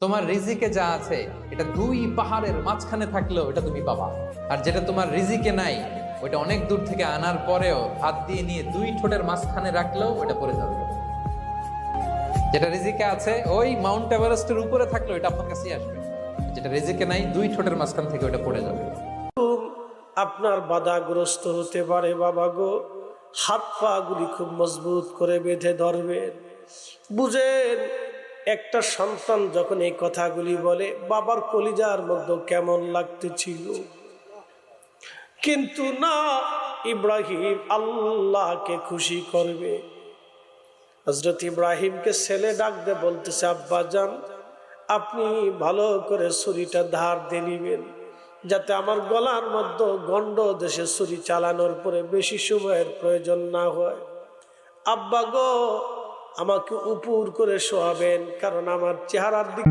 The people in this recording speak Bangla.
তোমার রিজিকে যা আছে এটা দুই পাহাড়ের মাঝখানে থাকলেও এটা তুমি পাবা। আর যেটা তোমার রিজিকে নাই ওটা অনেক দূর থেকে আনার পরেও হাত দিয়ে নিয়ে দুই ঠোঁটের মাঝখানে রাখলেও ওটা পড়ে যাবে। যেটা রিজিকে আছে ওই মাউন্ট এভারেস্টের উপরে থাকলেও এটা আপনার কাছেই আসবে। যেটা রিজিকে নাই দুই ঠোঁটের মাঝখান থেকে ওটা পড়ে যাবে। আপনার বাধাগ্রস্ত হতে পারে বাবা গো, হাত পা গুলি খুব মজবুত করে বেঁধে ধরবেন। বুঝেন, একটা সন্তান যখন এই কথাগুলি বলে বাবার কলিজার মধ্যে কেমন লাগতেছিল, কিন্তু না, ইব্রাহিম আল্লাহকে খুশি করবে। হযরত ইব্রাহিমকে ছেলে ডাক দিয়ে বলতেছে, আব্বা জান, আপনি ভালো করে ছুরিটা ধার দিয়ে নিবেন, যাতে আমার গলার মধ্যে গন্ড দেশে ছুরি চালানোর পরে বেশি সময়ের প্রয়োজন না হয়। আব্বা গো, আমাকে উপর করে শোয়াবেন, কারণ আমার চেহারার দিক